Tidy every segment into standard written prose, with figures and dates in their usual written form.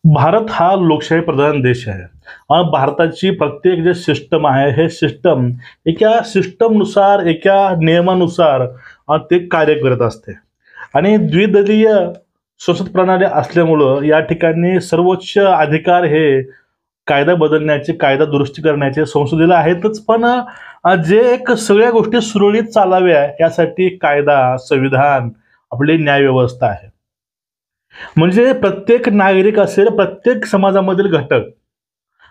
भारत हा लोकशाही प्रधान देश आहे. भारताची प्रत्येक जे सिस्टम आहे, हे सिस्टम एका सिस्टमनुसार, एका नियमानुसार ते कार्य करत असते. आणि द्विदलीय संसद प्रणाली असल्यामुळं या ठिकाणी सर्वोच्च अधिकार हे कायदा बदलण्याचे, कायदा दुरुस्ती करण्याचे संसदेला आहेतच. पण जे एक सगळ्या गोष्टी सुरळीत चालाव्या यासाठी कायदा, संविधान, आपली न्यायव्यवस्था आहे. म्हणजे प्रत्येक नागरिक असेल, प्रत्येक समाजामधील घटक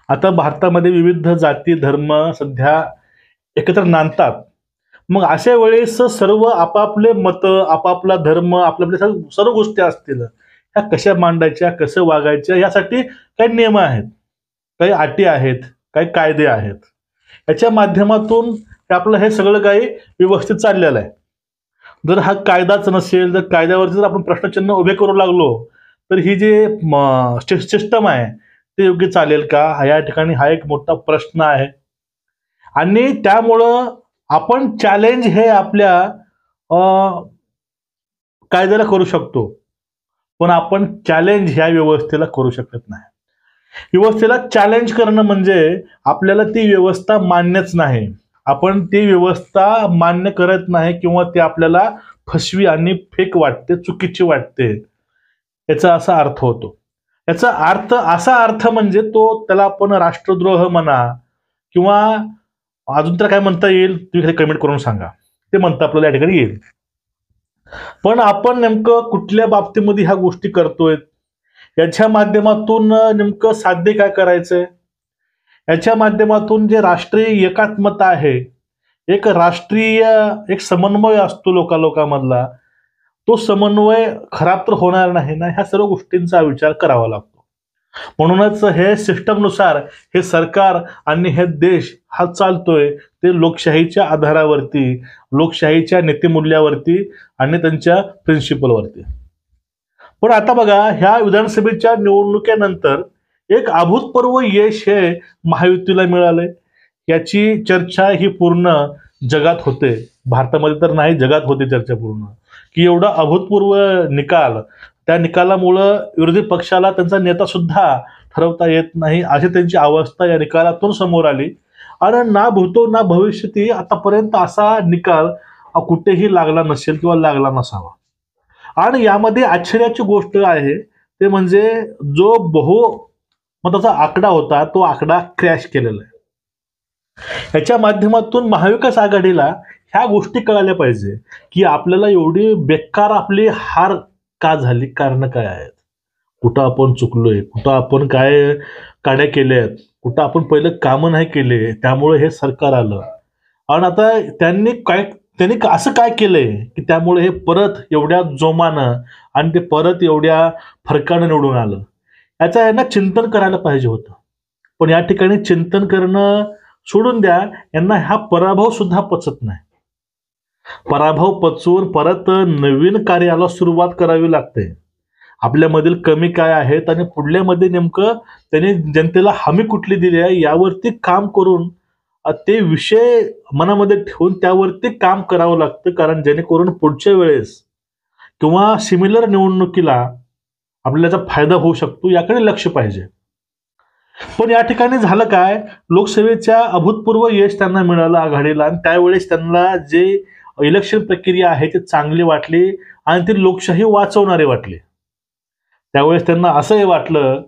आता भारतामध्ये विविध जाती, धर्म सध्या एकत्र नांदतात. मग अशा वेळेस सर्व आपापले मतं, आपापला धर्म, आपल्या सर्व गोष्टी असतील, ह्या कशा मांडायच्या, कसं वागायच्या यासाठी काही नियम आहेत, काही अटी आहेत, काही कायदे आहेत. याच्या माध्यमातून आपलं हे सगळं काही व्यवस्थित चाललेलं आहे. जर हा कायदाच नसेल, जर कायद्यावरती जर आपण प्रश्नचिन्ह उभे करू लागलो, तर ही जी सिस्टम आहे, ते योग्य चालेल का? या ठिकाणी हा एक मोठा प्रश्न आहे. आणि त्यामुळं आपण चॅलेंज हे आपल्या अ, कायद्याला करू शकतो. पण आपण चॅलेंज ह्या व्यवस्थेला करू शकत नाही. व्यवस्थेला चॅलेंज करणं म्हणजे आपल्याला ती व्यवस्था मान्यच नाही. आपण ती व्यवस्था मान्य करत नाही किंवा ती आपल्याला फसवी आणि फेक वाटते, चुकीची वाटते. याचा असा अर्थ होतो. याचा अर्थ म्हणजे तो त्याला आपण राष्ट्रद्रोह म्हणा किंवा अजून तर काय म्हणता येईल, तुम्ही कमेंट करून सांगा. ते म्हणता आपल्याला या ठिकाणी येईल. पण आपण नेमकं कुठल्या बाबतीमध्ये ह्या गोष्टी करतोय? याच्या माध्यमातून नेमकं साध्य काय करायचंय? याच्या माध्यमातून जे राष्ट्रीय एकात्मता आहे, एक राष्ट्रीय एक समन्वय असतो लोकांमधला, तो समन्वय खराब तर होणार नाही ना, ह्या सर्व गोष्टींचा विचार करावा लागतो. म्हणूनच हे सिस्टमनुसार हे सरकार आणि हे देश हा चालतोय ते लोकशाहीच्या आधारावरती, लोकशाहीच्या नीतिमूल्यावरती आणि त्यांच्या प्रिन्सिपलवरती. पण आता बघा, ह्या विधानसभेच्या निवडणुकीनंतर एक अभूतपूर्व यश हे महायुतीला मिळालंय. याची चर्चा ही पूर्ण जगात होते. भारतामध्ये तर नाही, जगात होते चर्चा पूर्ण, की एवढा अभूतपूर्व निकाल, त्या निकालामुळं विरोधी पक्षाला त्यांचा नेता सुद्धा ठरवता येत नाही, अशी त्यांची अवस्था या निकालातून समोर आली. आणि ना भूतो ना भविष्यती आतापर्यंत असा निकाल कुठेही लागला नसेल किंवा लागला नसावा. आणि यामध्ये आश्चर्याची गोष्ट आहे ते म्हणजे जो बहुमताचा आकडा होता, तो आकडा क्रॅश केलेला आहे. याच्या माध्यमातून महाविकास आघाडीला ह्या गोष्टी कळाल्या पाहिजे, की आपल्याला एवढी बेकार आपली हार का झाली, कारण काय आहेत, कुठं आपण चुकलोय, कुठं आपण काय काड्या केल्यात, कुठं आपण पहिलं कामं नाही केले, त्यामुळे हे सरकार आलं. आणि आता त्यांनी असं काय केलंय, की त्यामुळे हे परत एवढ्या जोमानं आणि ते परत एवढ्या फरकानं निवडून आलं. याचं यांना चिंतन करायला पाहिजे होतं. पण या ठिकाणी चिंतन करणं सोडून द्या, यांना हा पराभव सुद्धा पचत नाही. पराभव पचवून परत नवीन कार्याला सुरुवात करावी लागते. आपल्यामधील कमी काय आहेत आणि पुढल्यामध्ये नेमकं त्यांनी जनतेला हमी कुठली दिली आहे यावरती काम करून ते विषय मनामध्ये ठेवून त्यावरती काम करावं लागतं. कारण जेणेकरून पुढच्या वेळेस किंवा सिमिलर निवडणुकीला आपल्याला त्याचा फायदा होऊ शकतो, याकडे लक्ष पाहिजे. पण या ठिकाणी झालं काय, लोकसभेच्या अभूतपूर्व यश त्यांना मिळालं आघाडीला आणि त्यावेळेस त्यांना जे इलेक्शन प्रक्रिया आहे ते चांगली वाटली आणि ती लोकशाही वाचवणारे वाटले. त्यावेळेस त्यांना असंही वाटलं,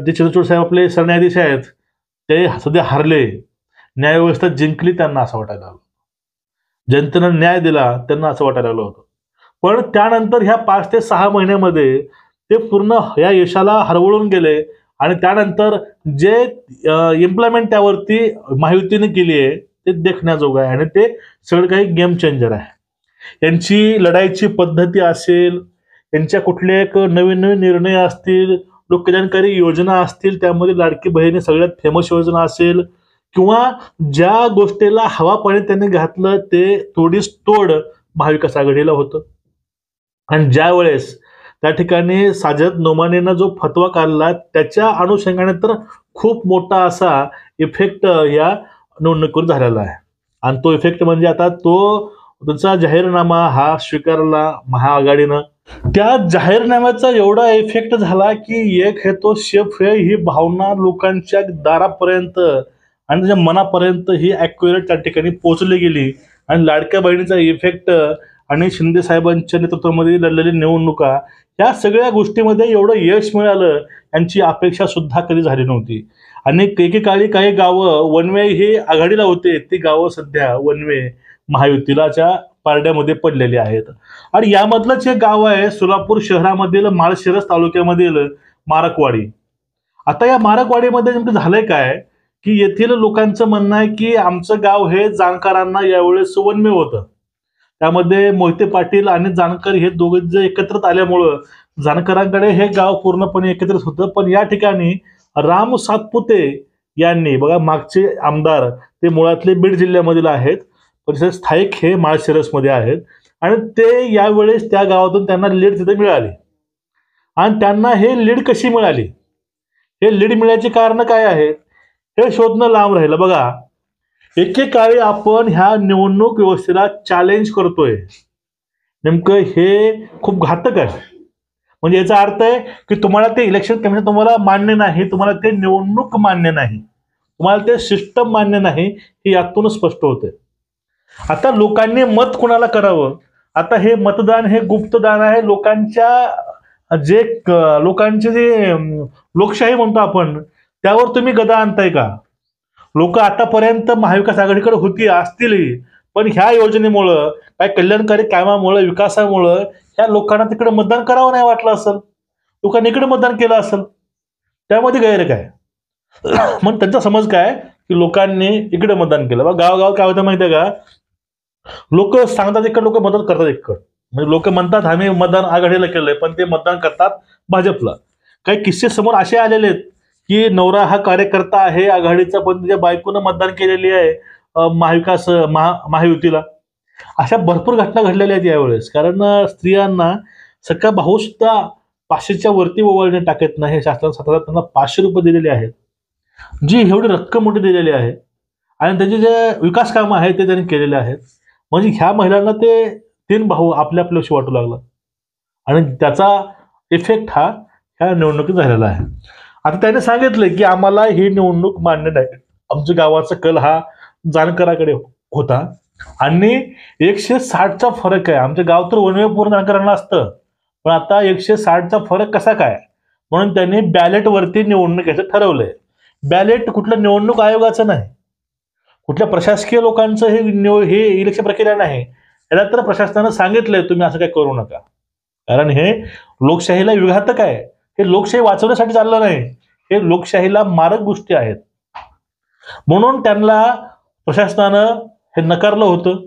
जे चंद्रचूड साहेब आपले सरन्यायाधीश आहेत ते सध्या हारले, न्यायव्यवस्था जिंकली, त्यांना असं वाटायला लागलं. जनतेनं न्याय दिला, त्यांना असं वाटायला लागलं होतं. पण त्यानंतर ह्या 5 ते 6 महिन्यामध्ये ते पूर्ण या यशाला हरवळून गेले आणि त्यानंतर जे इम्प्लिमेंट त्यावरती महायुतीने केली आहे ते देखण्याजोगं आहे आणि ते सगळं काही गेम चेंजर आहे. यांची लढाईची पद्धती असेल, यांच्या कुठले एक नवीन नवीन निर्णय असतील, लोककल्याणकारी योजना असतील, त्यामध्ये लाडकी बहीण सगळ्यात फेमस योजना असेल किंवा ज्या गोष्टीला हवा पाणी त्यांनी घातलं ते थोडीच तोड महाविकास आघाडीला होतं. आणि ज्यावेळेस त्या ठिकाणी साजद नोमानीनं जो फतवा काढला त्याच्या अनुषंगाने तर खूप मोठा असा इफेक्ट या निवडणुकीवर झालेला आहे. आणि तो इफेक्ट म्हणजे आता तो त्यांचा जाहीरनामा हा स्वीकारला महाआघाडीनं. त्या जाहीरनाम्याचा एवढा इफेक्ट झाला की एक है तो शेफ है ही भावना लोकांच्या दारापर्यंत आणि त्याच्या मनापर्यंत ही ॲक्युरेट त्या ठिकाणी पोहोचली गेली. आणि लाडक्या बहिणीचा इफेक्ट आणि शिंदे साहेबांच्या नेतृत्वामध्ये लढलेली निवडणुका या सगळ्या गोष्टीमध्ये एवढं यश मिळालं यांची अपेक्षा सुद्धा कधी झाली नव्हती. आणि एकेकाळी काही गावं वनवे हे आघाडीला होते, ती गावं सध्या वनवे महायुतीलाच्या पारड्यामध्ये पडलेली आहेत. आणि यामधलंच एक गाव आहे सोलापूर शहरामधील माळशिरस तालुक्यामधील मारकवाडी. आता या मारकवाडीमध्ये नेमकं झालंय काय की येथील लोकांचं म्हणणं आहे की आमचं गाव हे जाणकारांना यावेळेस वनवे होतं. त्यामध्ये मोहिते पाटील आणि जानकर हे दोघे जे एकत्रित आल्यामुळं जानकरांकडे हे गाव पूर्णपणे एकत्रित होतं. पण या ठिकाणी राम सातपुते यांनी बघा मागचे आमदार ते मुळातले बीड जिल्ह्यामधील आहेत, पण स्थायिक हे माळशिरसमध्ये आहेत. आणि ते यावेळेस त्या गावातून त्यांना लीड तिथे मिळाली. आणि त्यांना हे लीड कशी मिळाली, हे लीड मिळायची कारण काय आहेत हे शोधणं लांब राहिलं. बघा एकेकाळी आपण ह्या निवडणूक व्यवस्थेला चॅलेंज करतोय, नेमकं हे खूप घातक आहे. म्हणजे याचा अर्थ आहे की तुम्हाला ते इलेक्शन कमिशन तुम्हाला मान्य नाही, तुम्हाला ते निवडणूक मान्य नाही, तुम्हाला ते सिस्टम मान्य नाही, हे यातूनच स्पष्ट होते. आता लोकांनी मत कुणाला करावं, आता हे मतदान हे गुप्तदान आहे. लोकांचे जे लोकशाही म्हणतो आपण त्यावर तुम्ही गदा आणताय का? लोक आतापर्यंत महाविकास आघाडीकडे होती असतील, पण ह्या योजनेमुळं काय कल्याणकारी कामामुळे विकासामुळं ह्या लोकांना तिकडे मतदान करावं नाही वाटलं असेल, लोकांनी इकडे मतदान केलं असेल. त्यामध्ये गैर काय? मग त्यांचा समज काय की लोकांनी इकडे मतदान केलं. बघा गावगाव काय होतं माहितीये का, लोक सांगतात इकडे, लोक मतदान करतात इकडं. म्हणजे लोक म्हणतात आम्ही मतदान आघाडीला केलंय, पण ते मतदान करतात भाजपला. काही किस्से समोर असे आलेले आहेत की नवरा हा कार्यकर्ता आहे आघाडीचा, पण त्याच्या बायकोनं मतदान केलेली आहे महायुतीला. अशा भरपूर घटना घडलेल्या आहेत यावेळेस. कारण स्त्रियांना सख्खा भाऊ सुद्धा 500च्या वरती ओवाळणे टाकत नाही. शासनाने स्वतः त्यांना 500 रुपये दिलेले आहेत, जी एवढी रक्कम मोठी दिलेली आहे. आणि त्यांचे जे विकास कामं आहेत ते त्यांनी केलेले आहेत. म्हणजे ह्या महिलांना ते 3 भाऊ आपल्या आपल्याशी वाटू लागला. आणि त्याचा इफेक्ट हा ह्या निवडणुकीत झालेला आहे. आता त्याने सांगितलं की आम्हाला ही निवडणूक मान्य नाही, आमच्या गावाचा कल हा जानकराकडे होता आणि 160चा फरक आहे. आमच्या गाव तर वनवे पूर्ण जानकरांना असतं, पण आता 160चा फरक कसा काय, म्हणून त्यांनी बॅलेटवरती निवडणूक घ्यायचं ठरवलंय. बॅलेट कुठलं निवडणूक आयोगाचं नाही, कुठल्या प्रशासकीय लोकांचं हे इलेक्शन प्रक्रिया नाही. याला तर प्रशासनानं सांगितलंय तुम्ही असं काय करू नका, कारण हे लोकशाहीला विघातक आहे. हे लोकशाही वाचवण्यासाठी चाललं नाही, हे लोकशाहीला मारक गोष्टी आहेत. म्हणून त्यांना प्रशासनानं हे नकारलं होतं.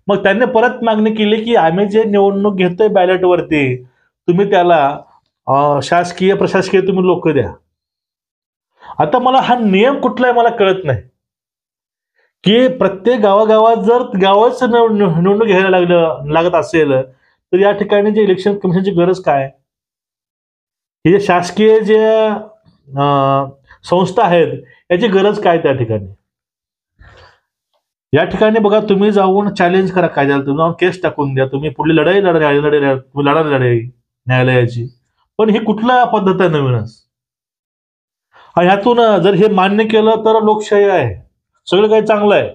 मग त्यांनी परत मागणी केली की आम्ही जे निवडणूक घेतोय बॅलेटवरती, तुम्ही त्याला शासकीय प्रशासकीय तुम्ही लोक द्या. आता मला हा नियम कुठला आहे मला कळत नाही की प्रत्येक गावागावात जर गावच निवडणूक घ्यायला लागत असेल तर या ठिकाणी जे इलेक्शन कमिशनची गरज काय, हे जे शासकीय जे संस्था आहेत याची गरज काय त्या ठिकाणी. या ठिकाणी बघा तुम्ही जाऊन चॅलेंज करा कायद्याला, तुम्ही जाऊन केस टाकून द्या, तुम्ही पुढली लढाई लढाई न्यायालयाची. पण ही कुठला पद्धत आहे नवीनच. ह्यातून जर हे मान्य केलं तर लोकशाही आहे, सगळं काही चांगलं आहे.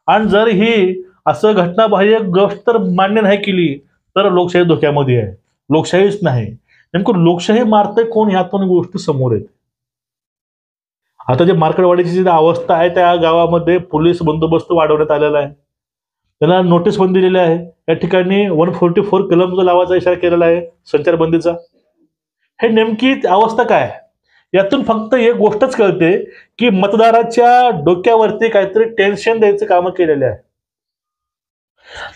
आणि जर ही असं घटनाबाह्य गोष्ट तर मान्य नाही केली तर लोकशाही धोक्यामध्ये आहे. लोकशाहीच नाही, नेमकं लोकशाही मारतंय कोण, ह्यातून गोष्ट समोर येते. आता जे मार्केटवाडीची जी अवस्था आहे त्या गावामध्ये पोलीस बंदोबस्त वाढवण्यात आलेला आहे, त्यांना नोटीस पण दिलेली आहे. या ठिकाणी 144 कलमचा लावायचा इशारा केलेला आहे संचारबंदीचा. हे नेमकी अवस्था काय, यातून फक्त एक गोष्टच कळते की मतदाराच्या डोक्यावरती काहीतरी टेन्शन द्यायचं काम केलेले आहे.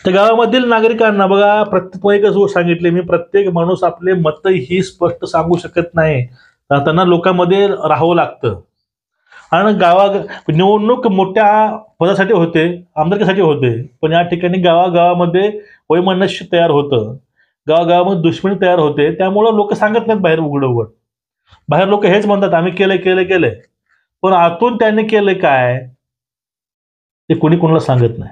त्या गावामधील नागरिकांना बघा प्रत्येक सांगितले मी, प्रत्येक माणूस आपले मत ही स्पष्ट सांगू शकत नाही, त्यांना लोकांमध्ये राहावं लागतं. आणि निवडणूक मोठ्या पदासाठी होते, आमदारकीसाठी होते, पण या ठिकाणी गावागावामध्ये वैमनस्य तयार होतं, गावागावामध्ये दुश्मनी तयार होते. त्यामुळं लोक सांगत नाहीत बाहेर उघड. बाहेर लोक हेच म्हणतात आम्ही केलंय, पण आतून त्यांनी केलंय काय ते कोणी कोणाला सांगत नाही.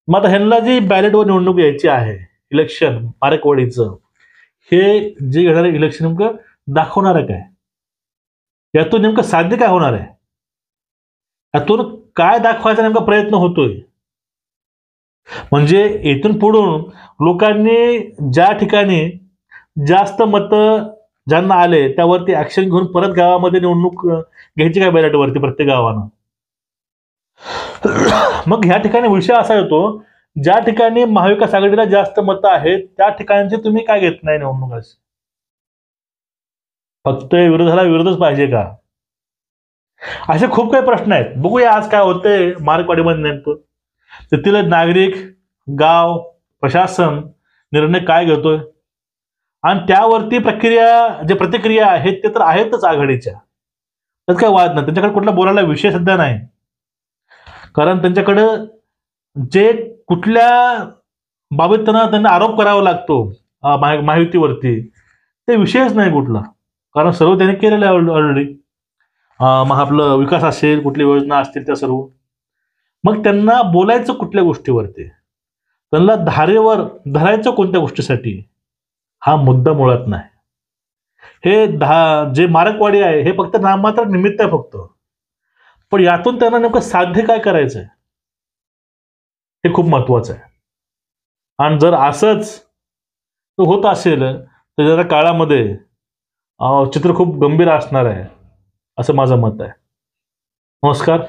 मग आता ह्यांना जी बॅलेटवर निवडणूक यायची आहे, इलेक्शन मारेकवाडीचं, हे जे येणारे इलेक्शन नेमकं दाखवणार आहे काय? यातून नेमकं साध्य काय होणार आहे? यातून काय दाखवायचा नेमका प्रयत्न होतोय? म्हणजे इथून पुढून लोकांनी ज्या ठिकाणी जास्त मतं ज्यांना आले त्यावरती ऍक्शन घेऊन परत गावामध्ये निवडणूक घ्यायची काय बॅलेटवरती प्रत्येक गावानं? मग ह्या ठिकाणी विषय असा येतो, ज्या ठिकाणी महाविकास आघाडीला जास्त मतं आहेत त्या ठिकाणचे तुम्ही काय घेत नाही निवडणुका? फक्त विरोधाला विरोधच पाहिजे का? असे खूप काही प्रश्न आहेत. बघूया आज काय होतंय मार्कवाडीमध्ये नेमकं. तेथील नागरिक, गाव, प्रशासन निर्णय काय घेतोय आणि त्यावरती जे प्रतिक्रिया आहेत ते तर आहेतच आघाडीच्या. त्यात काय वाद नाही. त्यांच्याकडे कुठला बोलायला विषय सध्या नाही. कारण त्यांच्याकडं जे कुठल्या बाबतीत त्यांना आरोप करावा लागतो महायुतीवरती, ते विषयच नाही कुठला. कारण सर्व त्यांनी केलेलं आहे ऑलरेडी. मग आपलं विकास असेल, कुठली योजना असतील त्या सर्व. मग त्यांना बोलायचं कुठल्या गोष्टीवरती? त्यांना धारेवर धरायचं कोणत्या गोष्टीसाठी? हा मुद्दा मुळात नाही. हे जे मारकवाडी आहे हे फक्त नाममात्र निमित्त आहे फक्त. पण यातून त्यांना नेमकं साध्य काय करायचंय हे खूप महत्वाचं आहे. आणि जर असंच होत असेल तर जरा काळामध्ये चित्र खूप गंभीर असणार आहे, असं माझं मत आहे. नमस्कार.